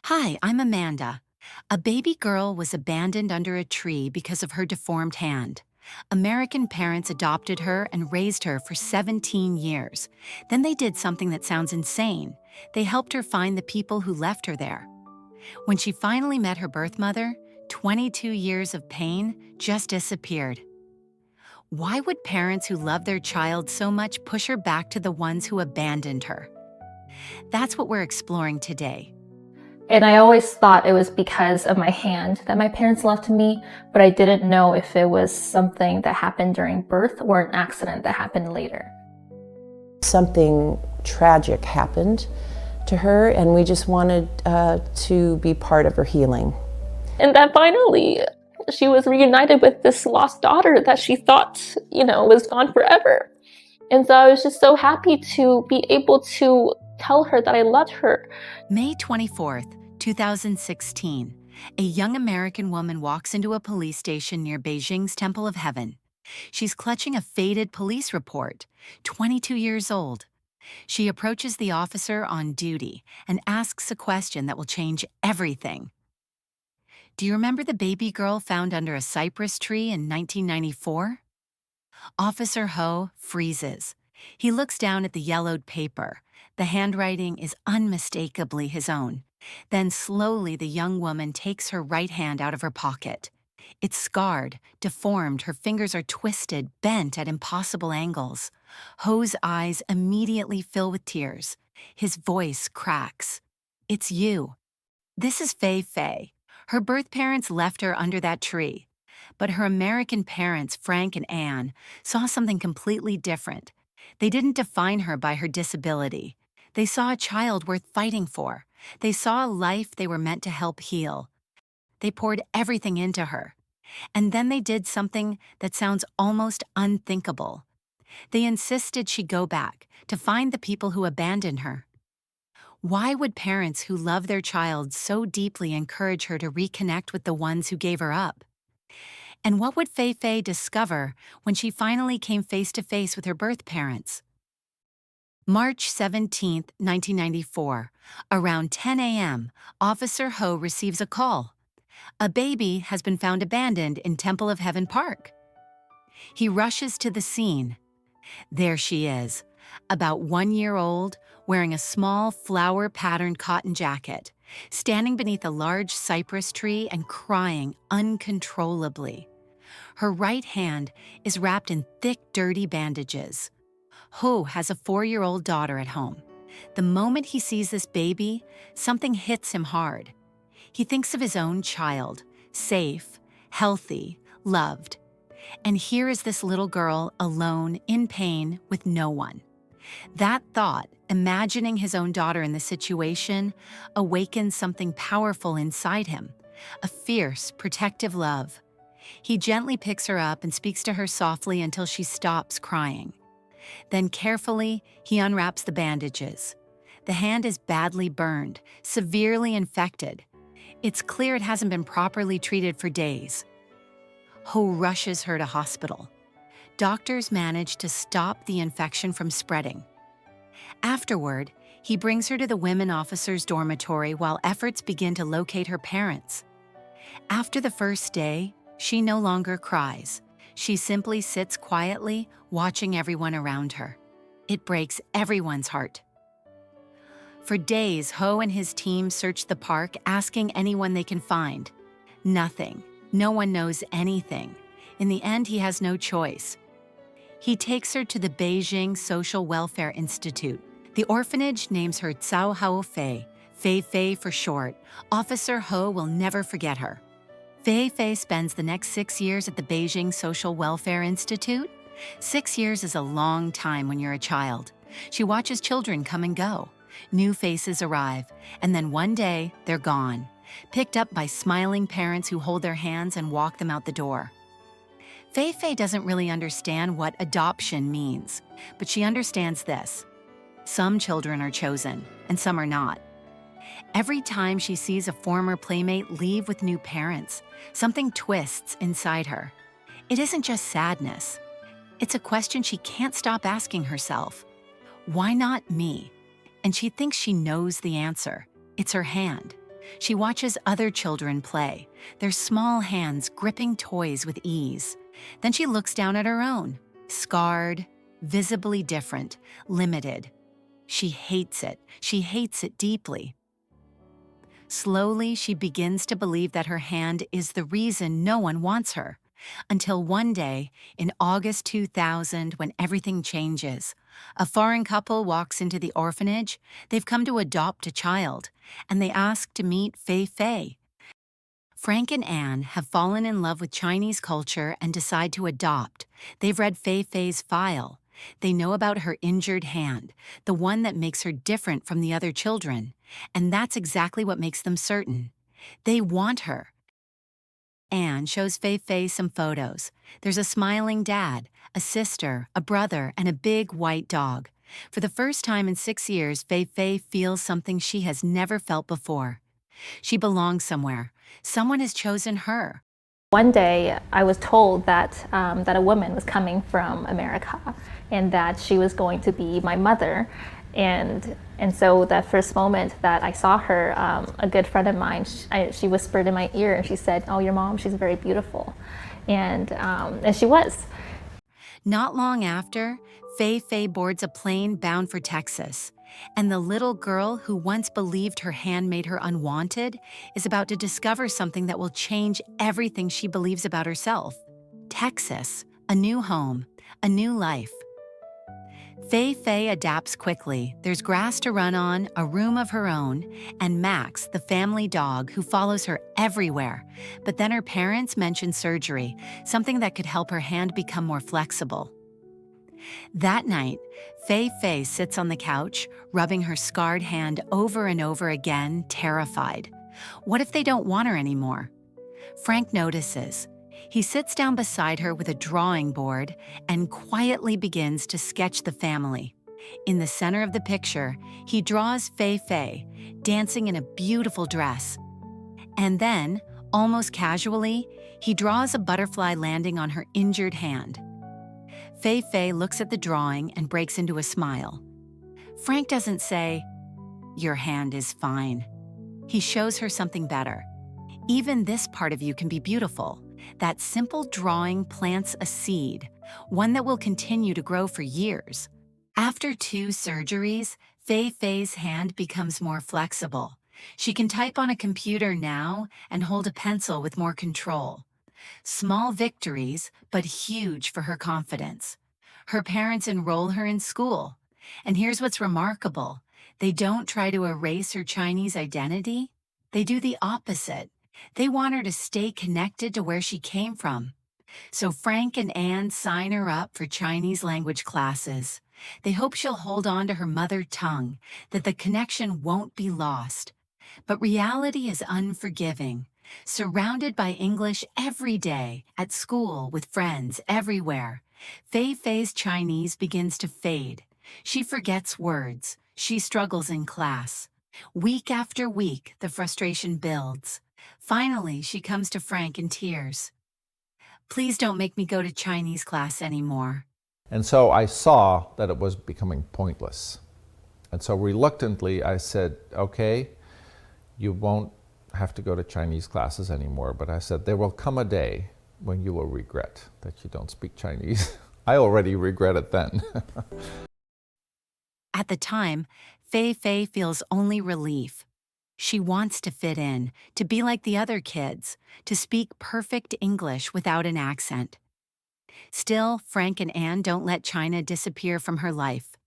Hi, I'm Amanda. A baby girl was abandoned under a tree because of her deformed hand. American parents adopted her and raised her for 17 years. Then they did something that sounds insane. They helped her find the people who left her there. When she finally met her birth mother, 22 years of pain just disappeared. Why would parents who love their child so much push her back to the ones who abandoned her? That's what we're exploring today. And I always thought it was because of my hand that my parents left me, but I didn't know if it was something that happened during birth or an accident that happened later. Something tragic happened to her, and we just wanted to be part of her healing. And then finally, she was reunited with this lost daughter that she thought, was gone forever. And so I was just so happy to be able to tell her that I loved her. May 24th, 2016, a young American woman walks into a police station near Beijing's Temple of Heaven. She's clutching a faded police report, 22 years old. She approaches the officer on duty and asks a question that will change everything. Do you remember the baby girl found under a cypress tree in 1994? Officer Ho freezes. He looks down at the yellowed paper. The handwriting is unmistakably his own. Then slowly the young woman takes her right hand out of her pocket. It's scarred, deformed, her fingers are twisted, bent at impossible angles. Ho's eyes immediately fill with tears. His voice cracks. It's you. This is FeiFei. Her birth parents left her under that tree. But her American parents, Frank and Anne, saw something completely different. They didn't define her by her disability. They saw a child worth fighting for. They saw a life they were meant to help heal. They poured everything into her. And then they did something that sounds almost unthinkable. They insisted she go back to find the people who abandoned her. Why would parents who love their child so deeply encourage her to reconnect with the ones who gave her up? And what would FeiFei discover when she finally came face to face with her birth parents? March 17, 1994, around 10 a.m., Officer Ho receives a call. A baby has been found abandoned in Temple of Heaven Park. He rushes to the scene. There she is, about 1 year old, wearing a small flower-patterned cotton jacket, standing beneath a large cypress tree and crying uncontrollably. Her right hand is wrapped in thick, dirty bandages. Ho has a 4-year-old daughter at home. The moment he sees this baby, something hits him hard. He thinks of his own child, safe, healthy, loved. And here is this little girl alone, in pain, with no one. That thought, imagining his own daughter in the situation, awakens something powerful inside him, a fierce, protective love. He gently picks her up and speaks to her softly until she stops crying. Then carefully, he unwraps the bandages. The hand is badly burned, severely infected. It's clear it hasn't been properly treated for days. Ho rushes her to hospital. Doctors manage to stop the infection from spreading. Afterward, he brings her to the women officers' dormitory while efforts begin to locate her parents. After the first day, she no longer cries. She simply sits quietly, watching everyone around her. It breaks everyone's heart. For days, Ho and his team search the park, asking anyone they can find. Nothing. No one knows anything. In the end, he has no choice. He takes her to the Beijing Social Welfare Institute. The orphanage names her Cao Hao Fei, FeiFei for short. Officer Ho will never forget her. FeiFei spends the next 6 years at the Beijing Social Welfare Institute. 6 years is a long time when you're a child. She watches children come and go. New faces arrive, and then one day, they're gone, picked up by smiling parents who hold their hands and walk them out the door. FeiFei doesn't really understand what adoption means, but she understands this. Some children are chosen, and some are not. Every time she sees a former playmate leave with new parents, something twists inside her. It isn't just sadness. It's a question she can't stop asking herself. Why not me? And she thinks she knows the answer. It's her hand. She watches other children play, their small hands gripping toys with ease. Then she looks down at her own, scarred, visibly different, limited. She hates it. She hates it deeply. Slowly, she begins to believe that her hand is the reason no one wants her. Until one day, in August 2000, when everything changes, a foreign couple walks into the orphanage. They've come to adopt a child, and they ask to meet FeiFei. Frank and Anne have fallen in love with Chinese culture and decide to adopt. They've read FeiFei's file. They know about her injured hand, the one that makes her different from the other children. And that's exactly what makes them certain. They want her. Anne shows FeiFei some photos. There's a smiling dad, a sister, a brother, and a big white dog. For the first time in 6 years, FeiFei feels something she has never felt before. She belongs somewhere. Someone has chosen her. One day, I was told that a woman was coming from America and that she was going to be my mother. And so that first moment that I saw her, a good friend of mine, she whispered in my ear and she said, "Oh, your mom, she's very beautiful." And she was. Not long after, FeiFei boards a plane bound for Texas. And the little girl who once believed her hand made her unwanted is about to discover something that will change everything she believes about herself. Texas, a new home, a new life. FeiFei adapts quickly. There's grass to run on, a room of her own, and Max, the family dog who follows her everywhere. But then her parents mention surgery, something that could help her hand become more flexible. That night, FeiFei sits on the couch, rubbing her scarred hand over and over again, terrified. What if they don't want her anymore? Frank notices. He sits down beside her with a drawing board and quietly begins to sketch the family. In the center of the picture, he draws FeiFei, dancing in a beautiful dress. And then, almost casually, he draws a butterfly landing on her injured hand. FeiFei looks at the drawing and breaks into a smile. Frank doesn't say, "Your hand is fine." He shows her something better. Even this part of you can be beautiful. That simple drawing plants a seed, one that will continue to grow for years. After 2 surgeries, FeiFei's hand becomes more flexible. She can type on a computer now and hold a pencil with more control. Small victories, but huge for her confidence. Her parents enroll her in school. And here's what's remarkable. They don't try to erase her Chinese identity. They do the opposite. They want her to stay connected to where she came from. So Frank and Anne sign her up for Chinese language classes. They hope she'll hold on to her mother tongue, that the connection won't be lost. But reality is unforgiving. Surrounded by English every day, at school, with friends, everywhere, FeiFei's Chinese begins to fade. She forgets words. She struggles in class. Week after week, the frustration builds. Finally, she comes to Frank in tears. "Please don't make me go to Chinese class anymore." And so I saw that it was becoming pointless. And so reluctantly, I said, "Okay, you won't have to go to Chinese classes anymore." But I said, "There will come a day when you will regret that you don't speak Chinese." I already regret it then. At the time, FeiFei feels only relief. She wants to fit in, to be like the other kids, to speak perfect English without an accent. Still, Frank and Anne don't let China disappear from her life.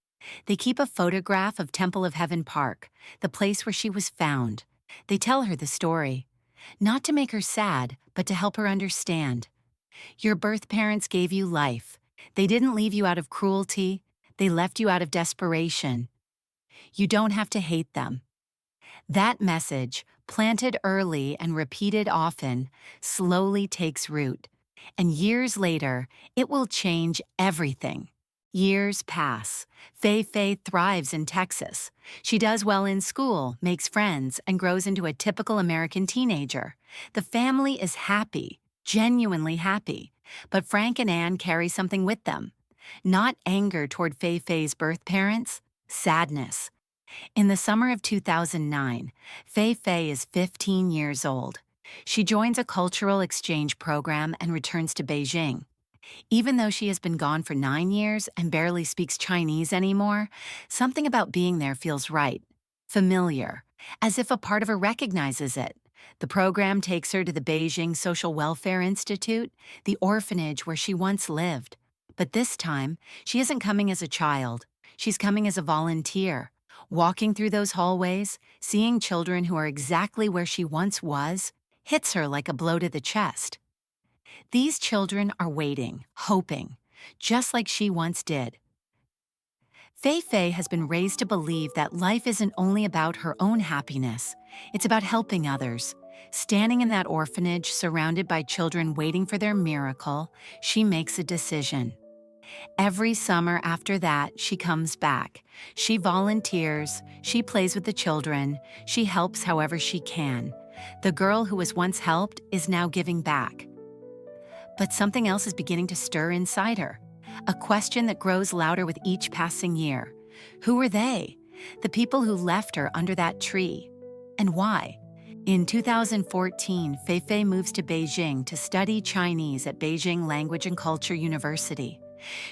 They keep a photograph of Temple of Heaven Park, the place where she was found. They tell her the story, not to make her sad, but to help her understand. Your birth parents gave you life. They didn't leave you out of cruelty. They left you out of desperation. You don't have to hate them. That message, planted early and repeated often, slowly takes root. And years later, it will change everything. Years pass. FeiFei thrives in Texas. She does well in school, makes friends, and grows into a typical American teenager. The family is happy, genuinely happy. But Frank and Anne carry something with them. Not anger toward FeiFei's birth parents, sadness. In the summer of 2009, FeiFei is 15 years old. She joins a cultural exchange program and returns to Beijing. Even though she has been gone for 9 years and barely speaks Chinese anymore, something about being there feels right, familiar, as if a part of her recognizes it. The program takes her to the Beijing Social Welfare Institute, the orphanage where she once lived. But this time, she isn't coming as a child. She's coming as a volunteer. Walking through those hallways, seeing children who are exactly where she once was, hits her like a blow to the chest. These children are waiting, hoping, just like she once did. FeiFei has been raised to believe that life isn't only about her own happiness, it's about helping others. Standing in that orphanage, surrounded by children waiting for their miracle, she makes a decision. Every summer after that, she comes back. She volunteers, she plays with the children, she helps however she can. The girl who was once helped is now giving back. But something else is beginning to stir inside her. A question that grows louder with each passing year. Who were they? The people who left her under that tree. And why? In 2014, FeiFei moves to Beijing to study Chinese at Beijing Language and Culture University.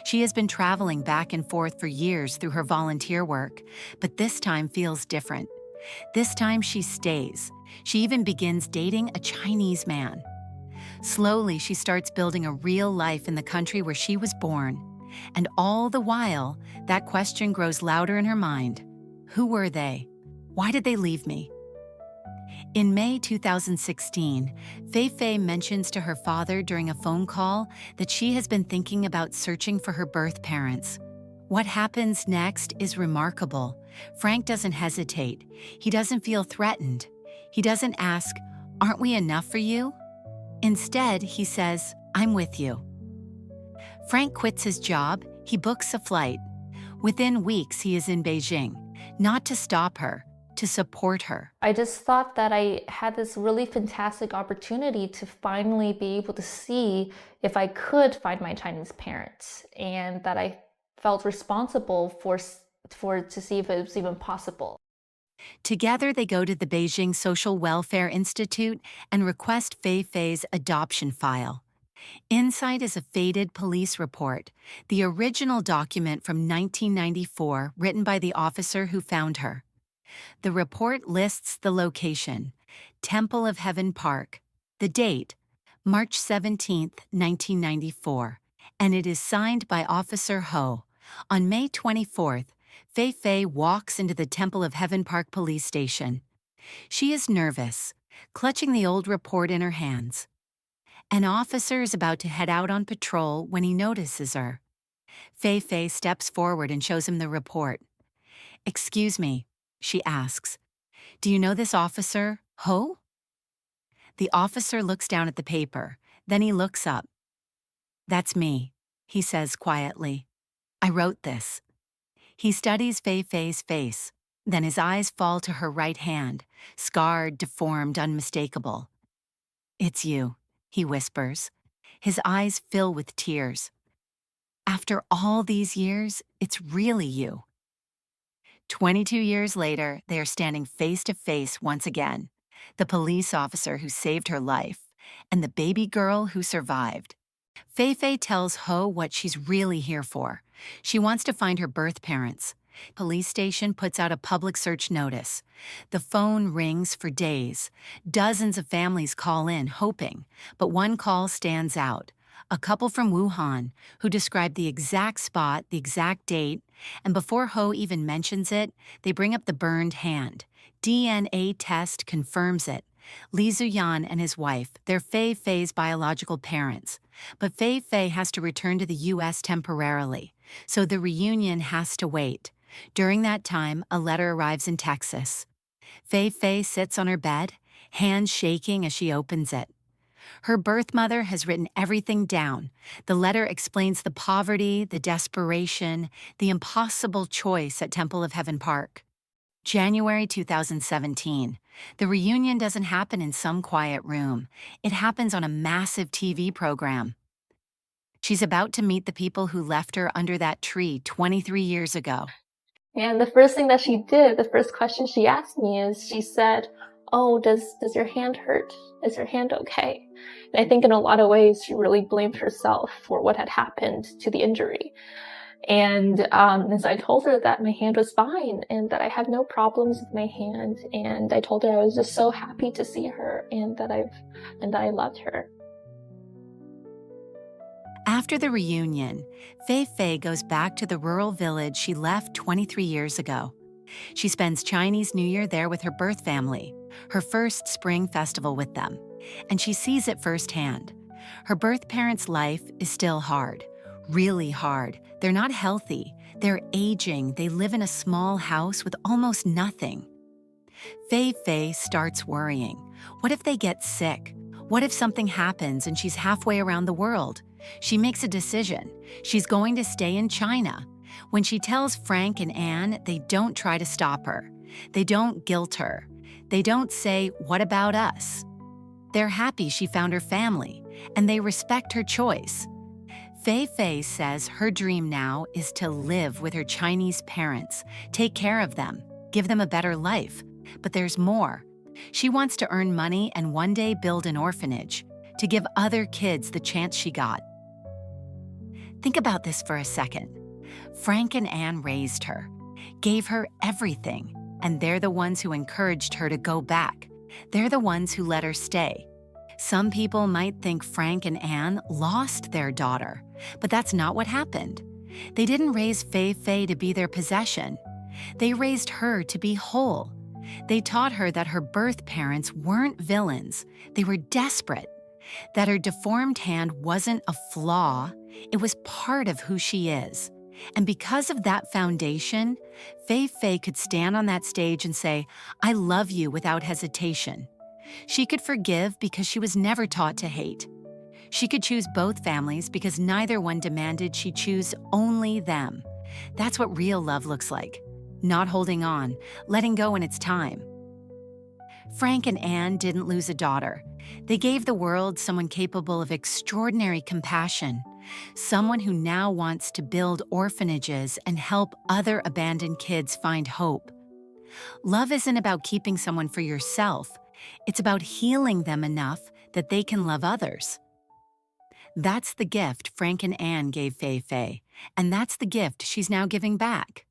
She has been traveling back and forth for years through her volunteer work, but this time feels different. This time she stays. She even begins dating a Chinese man. Slowly, she starts building a real life in the country where she was born. And all the while, that question grows louder in her mind. Who were they? Why did they leave me? In May 2016, FeiFei mentions to her father during a phone call that she has been thinking about searching for her birth parents. What happens next is remarkable. Frank doesn't hesitate. He doesn't feel threatened. He doesn't ask, "Aren't we enough for you?" Instead, he says, "I'm with you." Frank quits his job. He books a flight. Within weeks, he is in Beijing, not to stop her, to support her. I just thought that I had this really fantastic opportunity to finally be able to see if I could find my Chinese parents, and that I felt responsible to see if it was even possible. Together, they go to the Beijing Social Welfare Institute and request FeiFei's adoption file. Inside is a faded police report, the original document from 1994 written by the officer who found her. The report lists the location, Temple of Heaven Park, the date, March 17, 1994, and it is signed by Officer Ho. On May 24th, FeiFei walks into the Temple of Heaven Park police station. She is nervous, clutching the old report in her hands. An officer is about to head out on patrol when he notices her. FeiFei steps forward and shows him the report. "Excuse me," she asks. "Do you know this officer, Ho?" The officer looks down at the paper, then he looks up. "That's me," he says quietly. "I wrote this." He studies FeiFei's face, then his eyes fall to her right hand, scarred, deformed, unmistakable. "It's you," he whispers. His eyes fill with tears. "After all these years, it's really you." 22 years later, they are standing face to face once again. The police officer who saved her life, and the baby girl who survived. FeiFei tells Ho what she's really here for. She wants to find her birth parents. Police station puts out a public search notice. The phone rings for days. Dozens of families call in, hoping, but one call stands out. A couple from Wuhan who describe the exact spot, the exact date, and before Ho even mentions it, they bring up the burned hand. DNA test confirms it. Li Zuyan and his wife, they're FeiFei's biological parents. But FeiFei has to return to the U.S. temporarily, so the reunion has to wait. During that time, a letter arrives in Texas. FeiFei sits on her bed, hands shaking as she opens it. Her birth mother has written everything down. The letter explains the poverty, the desperation, the impossible choice at Temple of Heaven Park. January 2017. The reunion doesn't happen in some quiet room. It happens on a massive TV program. She's about to meet the people who left her under that tree 23 years ago. And the first thing that she did, the first question she asked me is, she said, "Oh, does your hand hurt? Is your hand okay?" And I think in a lot of ways, she really blamed herself for what had happened to the injury. And as I told her that my hand was fine and that I had no problems with my hand, and I told her I was just so happy to see her and that I loved her. After the reunion, FeiFei goes back to the rural village she left 23 years ago. She spends Chinese New Year there with her birth family, her first spring festival with them, and she sees it firsthand. Her birth parents' life is still hard, really hard. They're not healthy, they're aging, they live in a small house with almost nothing. FeiFei starts worrying. What if they get sick? What if something happens and she's halfway around the world? She makes a decision. She's going to stay in China. When she tells Frank and Anne, they don't try to stop her. They don't guilt her. They don't say, "What about us?" They're happy she found her family, and they respect her choice. FeiFei says her dream now is to live with her Chinese parents, take care of them, give them a better life. But there's more. She wants to earn money and one day build an orphanage to give other kids the chance she got. Think about this for a second. Frank and Anne raised her, gave her everything, and they're the ones who encouraged her to go back. They're the ones who let her stay. Some people might think Frank and Anne lost their daughter, but that's not what happened. They didn't raise FeiFei to be their possession. They raised her to be whole. They taught her that her birth parents weren't villains. They were desperate. That her deformed hand wasn't a flaw. It was part of who she is. And because of that foundation, FeiFei could stand on that stage and say, "I love you," without hesitation. She could forgive because she was never taught to hate. She could choose both families because neither one demanded she choose only them. That's what real love looks like. Not holding on, letting go when it's time. Frank and Anne didn't lose a daughter. They gave the world someone capable of extraordinary compassion, someone who now wants to build orphanages and help other abandoned kids find hope. Love isn't about keeping someone for yourself. It's about healing them enough that they can love others. That's the gift Frank and Anne gave FeiFei, and that's the gift she's now giving back.